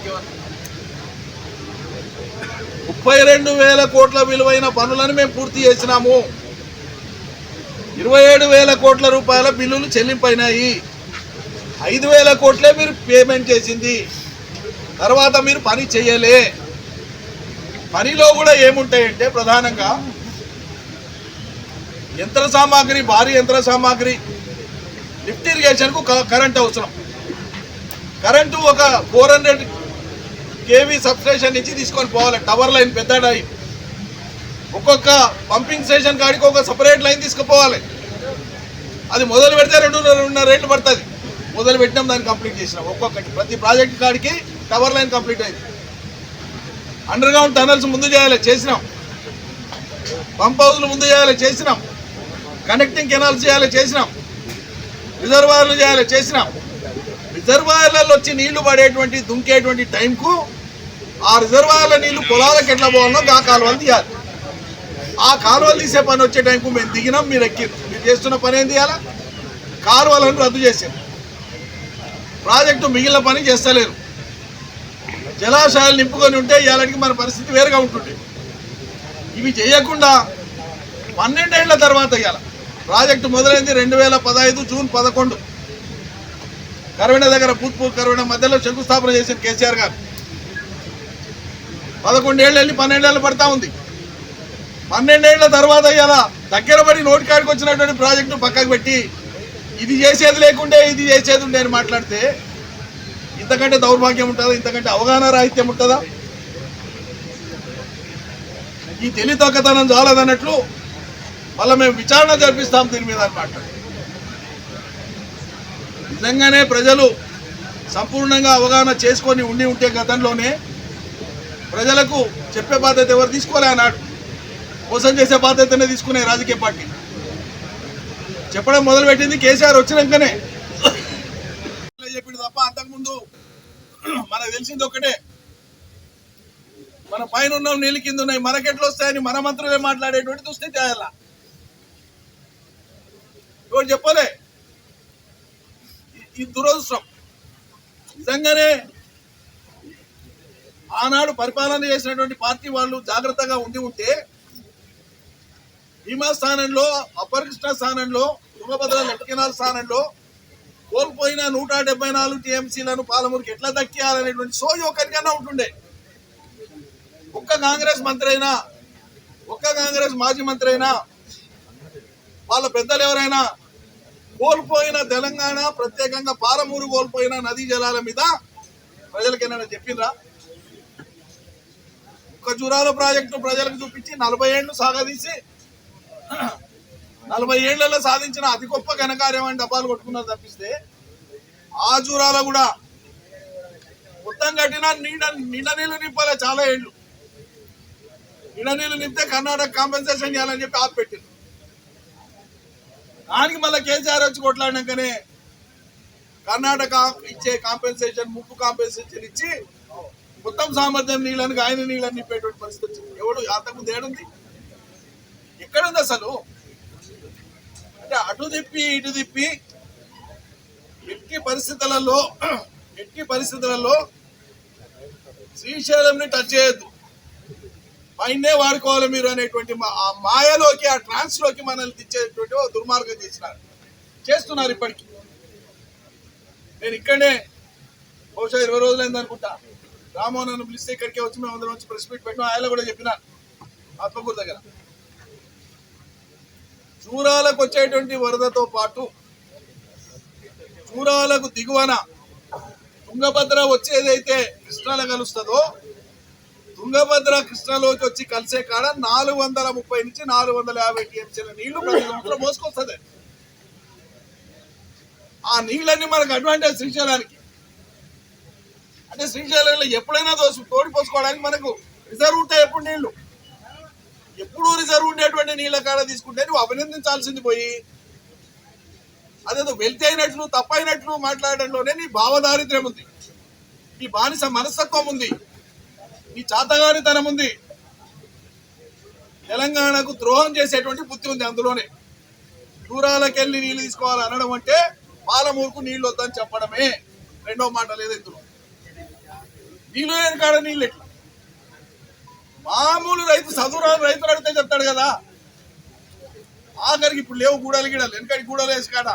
32,000 కోట్ల విలువైన పనులను మేము పూర్తి చేసినాము. 27,000 కోట్ల రూపాయల బిల్లులు చెల్లింపైనాయి. 5,000 కోట్లే మీరు పేమెంట్ చేసింది. తర్వాత మీరు పని చేయలే. పనిలో కూడా ఏముంటాయంటే ప్రధానంగా యంత్ర సామాగ్రి, భారీ యంత్ర సామాగ్రి, లిఫ్ట్ ఇరిగేషన్కు కరెంట్ అవసరం. కరెంటు ఒక 400 కేవీ సబ్స్టేషన్ నుంచి తీసుకొని పోవాలి. టవర్ లైన్ పెద్ద లైన్, ఒక్కొక్క పంపింగ్ స్టేషన్ కాడికి ఒక సపరేట్ లైన్ తీసుకుపోవాలి. అది మొదలు పెడితే 2.5 ఏళ్ళు పడుతుంది. మొదలు పెట్టినాం, దాన్ని కంప్లీట్ చేసినాం. ఒక్కొక్కటి ప్రతి ప్రాజెక్ట్ కాడికి టవర్ లైన్ కంప్లీట్ అయింది. అండర్ గ్రౌండ్ టనల్స్ ముందు చేయాలి, చేసినాం. పంప్ హౌస్లు ముందు చేయాలి, చేసినాం. కనెక్టింగ్ కెనాల్స్ చేయాలి, చేసినాం. రిజర్వాయర్లు చేయాలి, చేసినాం. రిజర్వాయర్లలో వచ్చి నీళ్లు పడేటువంటి దుంకేటువంటి టైంకు ఆ రిజర్వాయర్ల నీళ్లు పొలాలకు ఎట్లా పోవాలనో ఆ కాలువలు తీయాలి. ఆ కాలువలు తీసే పని వచ్చే టైంకు మేము దిగినాం, మీరు ఎక్కిరు. మీరు చేస్తున్న పని ఏం తీయాలా? కాలువలను రద్దు చేశారు. ప్రాజెక్టు మిగిలిన పని చేస్తలేరు. జలాశయాలు నింపుకొని ఉంటే ఇవాళకి మన పరిస్థితి వేరుగా ఉంటుంది. ఇవి చేయకుండా 12 ఏళ్ల తర్వాత ఇవాళ ప్రాజెక్టు మొదలైంది 2015 జూన్ 11 కరవెన దగ్గర పూత్పూర్ కరవెన మధ్యలో శంకుస్థాపన చేసిన కేసీఆర్ గారు. 11 ఏళ్ళు వెళ్ళి 12 ఏళ్ళు పడతా ఉంది. 12 ఏళ్ల తర్వాత ఇవాళ దగ్గర పడి నోటికాడికి వచ్చినటువంటి ప్రాజెక్టు పక్కకు పెట్టి ఇది చేసేది లేకుండే ఇది చేసేది ఉండే అని మాట్లాడితే ఇంతకంటే దౌర్భాగ్యం ఉంటుందా? ఇంతకంటే అవగాహన రాహిత్యం ఉంటుందా? ఈ తెలివితక్కువతనం చాలదన్నట్లు మళ్ళీ మేము విచారణ జరిపిస్తాం దీని మీద అని మాట్లాడు. నిజంగానే ప్రజలు సంపూర్ణంగా అవగాహన చేసుకొని ఉంటే గతంలోనే ప్రజలకు చెప్పే బాధ్యత ఎవరు తీసుకోలే అన్నాడు. మోసం చేసే బాధ్యతనే తీసుకునే రాజకీయ పార్టీ చెప్పడం మొదలుపెట్టింది కేసీఆర్ వచ్చినాకనే. చెప్పింది తప్ప అంతకుముందు మనకు తెలిసింది ఒకటే, మన పైన ఉన్నాం నీళ్ళు కింద ఉన్నాయి, మనకెట్లు వస్తాయని మన మంత్రులే మాట్లాడేటువంటి దుస్థితి అయ్యాల. ఎవరు చెప్పలే. ఈ దురదృష్టం. నిజంగానే ఆనాడు పరిపాలన చేసినటువంటి పార్టీ వాళ్ళు జాగ్రత్తగా ఉంటే భీమా స్థానంలో, అప్పర్ కృష్ణ స్థానంలో, తుంగభద్ర లెఫ్ట్ కెనాల్ స్థానంలో కోల్పోయిన 174 టీఎంసీలను పాలమూరుకి ఎట్లా దక్కియాలనేటువంటి సోయి ఒకరికైనా ఉంటుండే. ఒక్క కాంగ్రెస్ మంత్రి అయినా, ఒక్క కాంగ్రెస్ మాజీ మంత్రి అయినా, వాళ్ళ పెద్దలు ఎవరైనా కోల్పోయిన తెలంగాణ, ప్రత్యేకంగా పాలమూరు కోల్పోయిన నదీ జలాల మీద ప్రజలకైనా చెప్పిండ్రా? ఒక్క జూరాల ప్రాజెక్టు ప్రజలకు చూపించి 40 ఏళ్లు సాగదీసి 40 ఏళ్లలో సాధించిన అతి గొప్ప ఘనకార్యం అని డబ్బాలు కొట్టుకున్నారు తప్పిస్తే ఆ జూరాల కూడా మొత్తం కట్టిన నిండ నీళ్లు నింపాలి. చాలా ఏళ్ళు నిండ నీళ్లు నింపితే కర్ణాటక కాంపెన్సేషన్ చేయాలని చెప్పి ఆపిపెట్టింది. దానికి మళ్ళీ కేసీఆర్ వచ్చి కొట్లాడినాకనే కర్ణాటక ఇచ్చే కాంపెన్సేషన్, ముప్పు కాంపెన్సేషన్ ఇచ్చి మొత్తం సామర్థ్యం నీళ్ళని ఆయన నీళ్ళని నింపేటువంటి పరిస్థితి వచ్చింది. ఎవడు అంతకుముందు ఏడుంది? ఎక్కడుంది అసలు? అంటే అటు తిప్పి ఇటు తిప్పి ఎట్టి పరిస్థితులలో శ్రీశైలంని టచ్ చేయొద్దు, పైనే వాడుకోవాలి మీరు అనేటువంటి ఆ మాయలోకి, ఆ ట్రాన్స్ లోకి మనల్ని తెచ్చేటువంటి దుర్మార్గం చేస్తున్నారు ఇప్పటికీ. నేను ఇక్కడనే బహుశా 20 రోజులైంది అనుకుంటా, రామోహన్ నన్ను పిలిస్తే ఇక్కడికే వచ్చి మేము అందరం వచ్చి ప్రెస్ మీట్ పెట్టినా. ఆయన కూడా చెప్పినా ఆత్మకూరు దగ్గర చూరాలకు వచ్చేటువంటి వరదతో పాటు చూరాలకు దిగువన తుంగభద్ర వచ్చేదైతే కృష్ణలో కలుస్తుందో, తుంగభద్ర కృష్ణలోకి వచ్చి కలిసే కాడ 430 నుంచి 450 టీఎంసీల నీళ్లు ప్రతి సంవత్సరం మోసుకొస్తుంది. ఆ నీళ్ళన్నీ మనకు అడ్వాంటేజ్ శ్రీశైలానికి. అంటే శ్రీశైలంలో ఎప్పుడైనా తోడిపోసుకోవడానికి మనకు రిజర్వ్ ఉంటాయి. ఎప్పుడు నీళ్లు ఎప్పుడూ రిజర్వ్ ఉండేటువంటి నీళ్ళ కాడ తీసుకుంటే నువ్వు అభినందించాల్సింది పోయి అదేదో వెళ్తే అయినట్లు తప్పైనట్లు మాట్లాడడంలోనే నీ భావదారిద్ర్యం ఉంది, నీ బానిస మనస్తత్వం ఉంది, నీ చాతగానితనం ఉంది, తెలంగాణకు ద్రోహం చేసేటువంటి బుద్ధి ఉంది అందులోనే. దూరాలకెళ్ళి నీళ్ళు తీసుకోవాలి అనడం అంటే పాలమూరుకు నీళ్ళు వద్దని చెప్పడమే. రెండో మాట లేదు ఇందులో. నీళ్ళు లేని కాడ నీళ్ళు ఎట్లా? మామూలు రైతు, చదువురాని రైతులు అడిగితే చెప్తాడు కదా. ఆఖరికి ఇప్పుడు లేవు గూడలు గిడలు, వెనకటి గూడలు వేసి కాడ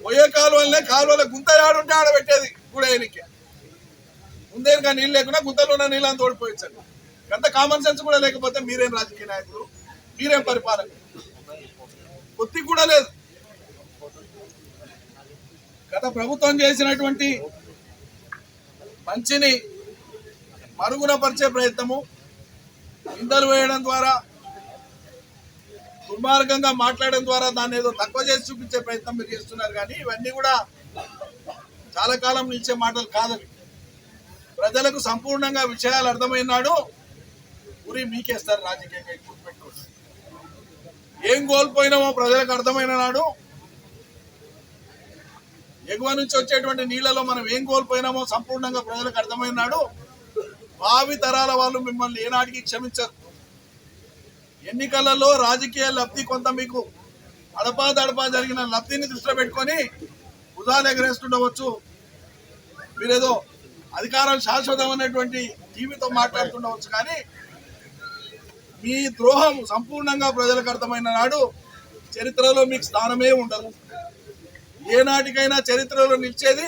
పోయే కాలువల గుంత ఆడుంటే ఆడబెట్టేది గూడేనికి. ముందేనుక నీళ్ళు లేకుండా గుంతలో ఉన్న నీళ్ళని తోడిపోయించండి. ఎంత కామన్ సెన్స్ కూడా లేకపోతే మీరేం రాజకీయ నాయకులు, మీరేం పరిపాలకులు? కొద్ది కూడా లేదు. గత ప్రభుత్వం చేసినటువంటి మంచిని మరుగున పరిచే ప్రయత్నము, నిందలు వేయడం ద్వారా, దుర్మార్గంగా మాట్లాడడం ద్వారా దాన్ని ఏదో తక్కువ చేసి చూపించే ప్రయత్నం మీరు చేస్తున్నారు. కానీ ఇవన్నీ కూడా చాలా కాలం నిలిచే మాటలు కాదని ప్రజలకు సంపూర్ణంగా విషయాలు అర్థమైనాడు ఉరి మీకేస్తారు రాజకీయంగా. గుర్తుపెట్టుకోండి, ఏం కోల్పోయినామో ప్రజలకు అర్థమైన నాడు, ఎగువ నుంచి వచ్చేటువంటి నీళ్లలో మనం ఏం కోల్పోయినామో సంపూర్ణంగా ప్రజలకు అర్థమైన నాడు భావి తరాల వాళ్ళు మిమ్మల్ని ఏనాటికి క్షమించరు. ఎన్నికలలో రాజకీయ లబ్ధి కొంత మీకు అడపాదడపా జరిగిన లబ్ధిని దృష్టిలో పెట్టుకొని భుజాలు ఎగరేస్తుండవచ్చు. మీరేదో అధికారం శాశ్వతం అనేటువంటి టీవీతో మాట్లాడుతుండవచ్చు. కానీ మీ ద్రోహం సంపూర్ణంగా ప్రజలకు అర్థమైన నాడు చరిత్రలో మీకు స్థానమే ఉండదు. ఏనాటికైనా చరిత్రలో నిలిచేది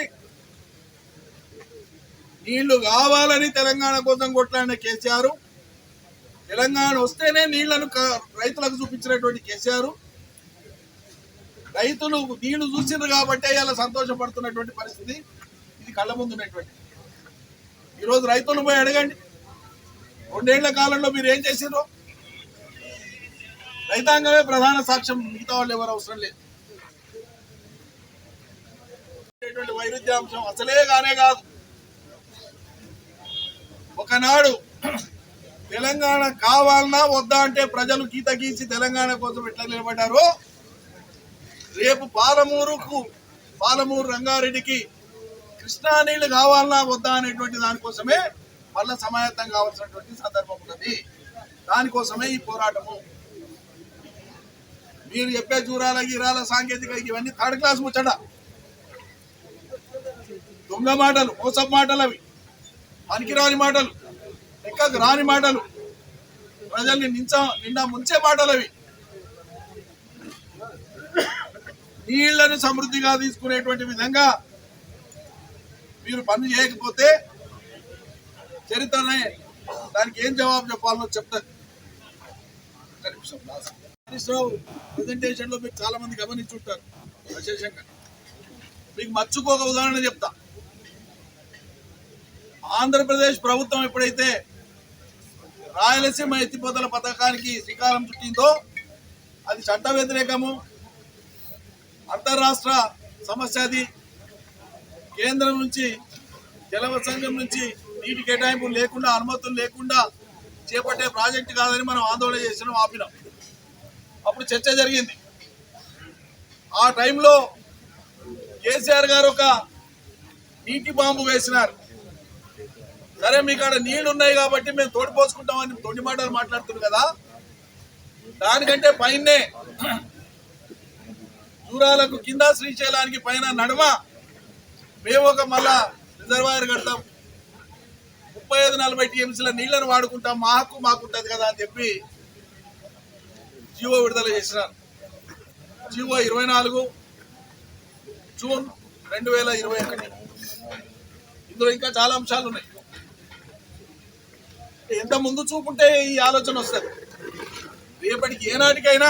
నీళ్లు కావాలని తెలంగాణ కోసం కొట్లాడిన కేసీఆర్, తెలంగాణ వస్తేనే నీళ్లను రైతులకు చూపించినటువంటి కేసీఆర్, రైతులు నీళ్లు చూసినారు కాబట్టే ఇలా సంతోషపడుతున్నటువంటి పరిస్థితి ఇది కళ్ళ ముందు ఉన్నటువంటి. ఈరోజు రైతులను పోయి అడగండి, 2 ఏళ్ల కాలంలో మీరు ఏం చేసినారో. రైతాంగమే ప్రధాన సాక్ష్యం, మిగతా వాళ్ళు ఎవరు అవసరం లేదు. వైరుధ్యాంశం అసలే కానే కాదు. ఒకనాడు తెలంగాణ కావాలన్నా వద్దా అంటే ప్రజలు గీత గీసి తెలంగాణ కోసం ఎట్లా నిలబడ్డారో, రేపు పాలమూరు రంగారెడ్డికి కృష్ణా నీళ్లు కావాలన్నా వద్దా అనేటువంటి దానికోసమే మళ్ళా సమాయత్తం కావాల్సినటువంటి సందర్భం ఉన్నది. దానికోసమే ఈ పోరాటము. మీరు చెప్పే జూరాల గిరాల సాంకేతిక ఇవన్నీ 3rd క్లాస్ ముచ్చట, దొంగ మాటలు, మోసపు మాటలు, అవి పనికిరాని మాటలు, ఎక్కకు రాని మాటలు, ప్రజల్ని నిండా ముంచే మాటలు. అవి నీళ్లను సమృద్ధిగా తీసుకునేటువంటి విధంగా మీరు పని చేయకపోతే చరిత్రనే దానికి ఏం జవాబు చెప్పాలో చెప్తారు. ప్రెజెంటేషన్ లో మీరు చాలా మంది గమనించుంటారు. విశేషంగా మీకు మర్చుకోక ఉదాహరణ చెప్తా. ఆంధ్రప్రదేశ్ ప్రభుత్వం ఎప్పుడైతే రాయలసీమ ఎత్తిపోతల పథకానికి శ్రీకారం చుట్టిందో అది చట్ట వ్యతిరేకము, అంతర్రాష్ట్ర సమస్య. అది కేంద్రం నుంచి జల సంఘం నుంచి నీటి కేటాయింపులు లేకుండా, అనుమతులు లేకుండా చేపట్టే ప్రాజెక్టు కాదని మనం ఆందోళన చేసినాం, ఆపినాం. అప్పుడు చర్చ జరిగింది. ఆ టైంలో కేసీఆర్ గారు ఒక నీటి బాంబు వేసినారు. సరే, మీకు ఆడ నీళ్లు ఉన్నాయి కాబట్టి మేము తోడిపోసుకుంటామని తొండి మాటలు మాట్లాడుతున్నారు కదా. దానికంటే పైనే దూరాలకు కింద శ్రీశైలానికి పైన నడుమ మేము ఒక మళ్ళా రిజర్వాయర్ కడతాం, 35-40 టీఎంసీల నీళ్లను వాడుకుంటాం, మా హక్కు మాకుంటది కదా అని చెప్పి జీవో విడుదల చేసినారు. GO 24 June 2021. ఇందులో ఇంకా చాలా అంశాలు ఉన్నాయి. ఎంత ముందు చూపుంటే ఈ ఆలోచన వస్తుంది. రేపటికి ఏనాటికైనా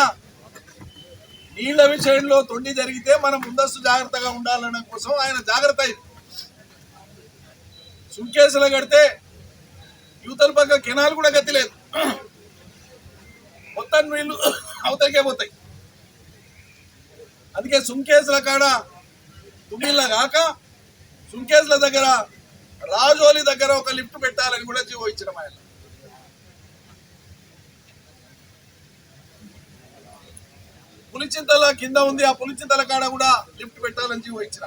నీళ్ల విషయంలో తొండి జరిగితే మనం ముందస్తు జాగ్రత్తగా ఉండాలనే కోసం ఆయన జాగ్రత్త అయింది. సుంకేసులు కడితే యువతల పక్క కెనాల్ కూడా గతి లేదు, మొత్తం నీళ్లు అవతలికే పోతాయి. అందుకే సుంకేసుల కాడ తుమ్మిళ్ళ కాక సుంకేసుల దగ్గర రాజోలి దగ్గర ఒక లిఫ్ట్ పెట్టాలని కూడా జీవో ఇచ్చిన ఆయన. పులిచింతల కింద ఉంది, ఆ పులిచింతల కాడ కూడా లిఫ్ట్ పెట్టాలని జీవో ఇచ్చిన.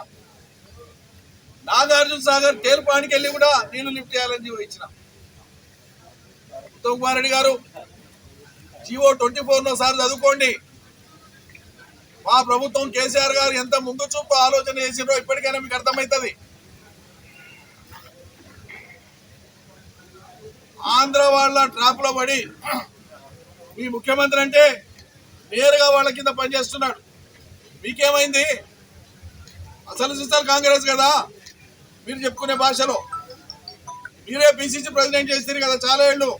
నాగార్జున సాగర్ తేల్పానికి వెళ్ళి కూడా నీళ్లు లిఫ్ట్ చేయాలని జీవో ఇచ్చిన. ఉత్తమ్ కుమార్ రెడ్డి గారు జీవో 24 సార్ చదువుకోండి. మా ప్రభుత్వం కేసీఆర్ గారు ఎంత ముందు చూపు ఆలోచన చేసిండ్రో ఇప్పటికైనా మీకు అర్థమవుతుంది. ఆంధ్ర వాళ్ళ ట్రాప్ లో పడి మీ ముఖ్యమంత్రి అంటే నేరుగా వాళ్ళ కింద పనిచేస్తున్నాడు. మీకేమైంది? అసలు సిస్టర్ కాంగ్రెస్ కదా మీరు చెప్పుకునే భాషలో. మీరే పిసిసి ప్రెసిడెంట్ చేస్తారు కదా చాలా ఏళ్ళు.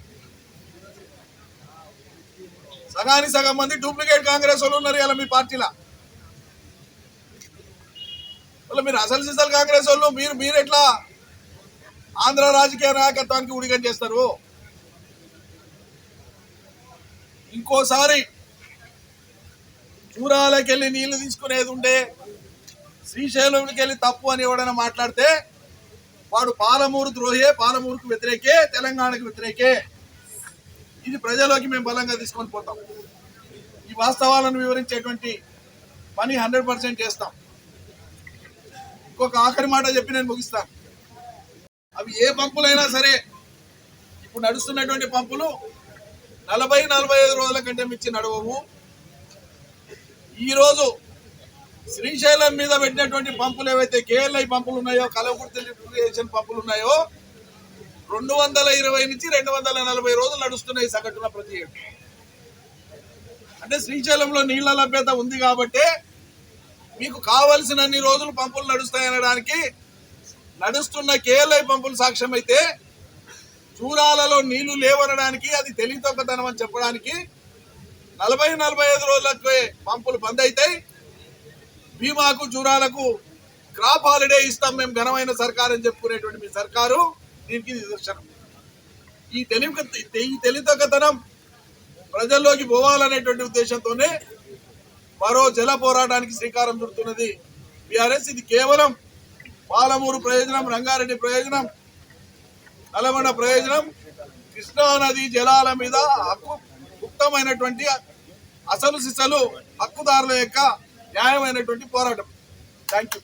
సగానికి సగం మంది డూప్లికేట్ కాంగ్రెస్ వాళ్ళు ఉన్నారు ఇలా మీ పార్టీలో. మీరు అసలు సిస్టర్ కాంగ్రెస్ వాళ్ళు మీరు ఎట్లా ఆంధ్ర రాజకీయ నాయకత్వానికి ఉడిగం చేస్తారు. ఇంకోసారి చూరాలకి వెళ్ళి నీళ్లు తీసుకునేది ఉండే శ్రీశైలంకి వెళ్ళి తప్పు అని ఎవడైనా మాట్లాడితే వాడు పాలమూరు ద్రోహే, పాలమూరుకు వ్యతిరేకే, తెలంగాణకు వ్యతిరేకే. ఇది ప్రజలోకి మేము బలంగా తీసుకొని పోతాం. ఈ వాస్తవాలను వివరించేటువంటి పని 100% చేస్తాం. ఇంకొక ఆఖరి మాట చెప్పి నేను ముగిస్తాను. అవి ఏ పంపులైనా సరే ఇప్పుడు నడుస్తున్నటువంటి పంపులు 40-45 రోజుల కంటే మించి నడవవు. ఈరోజు శ్రీశైలం మీద పెట్టినటువంటి పంపులు ఏవైతే కేఎల్ఐ పంపులు ఉన్నాయో, కలవకుర్తి ఇరిగేషన్ పంపులు ఉన్నాయో 220 నుంచి 240 రోజులు నడుస్తున్నాయి సగటున ప్రతి ఏడు. అంటే శ్రీశైలంలో నీళ్ల లభ్యత ఉంది కాబట్టి మీకు కావలసినన్ని రోజులు పంపులు నడుస్తాయనడానికి నడుస్తున్న కేఎల్ఐ పంపులు సాక్ష్యం అయితే, చూరాలలో నీళ్లు లేవనడానికి అది తెలివితక్కువతనం అని చెప్పడానికి 40-45 రోజులకు పంపులు బంద్ అవుతాయి. భీమాకు చూరాలకు క్రాప్ హాలిడే ఇస్తాం మేము ఘనమైన సర్కారు అని చెప్పుకునేటువంటి మీ సర్కారు దీనికి నిదర్శనం. ఈ తెలివితక్కువతనం ప్రజల్లోకి పోవాలనేటువంటి ఉద్దేశంతోనే మరో జల పోరాటానికి శ్రీకారం చుడుతున్నది బీఆర్ఎస్. ఇది కేవలం పాలమూరు ప్రయోజనం, రంగారెడ్డి ప్రయోజనం, నల్గొండ ప్రయోజనం, కృష్ణా నది జలాల మీద ముక్తమైనటువంటి అసలు సిసలు హక్కుదారుల యొక్క న్యాయమైనటువంటి పోరాటం. Thank you.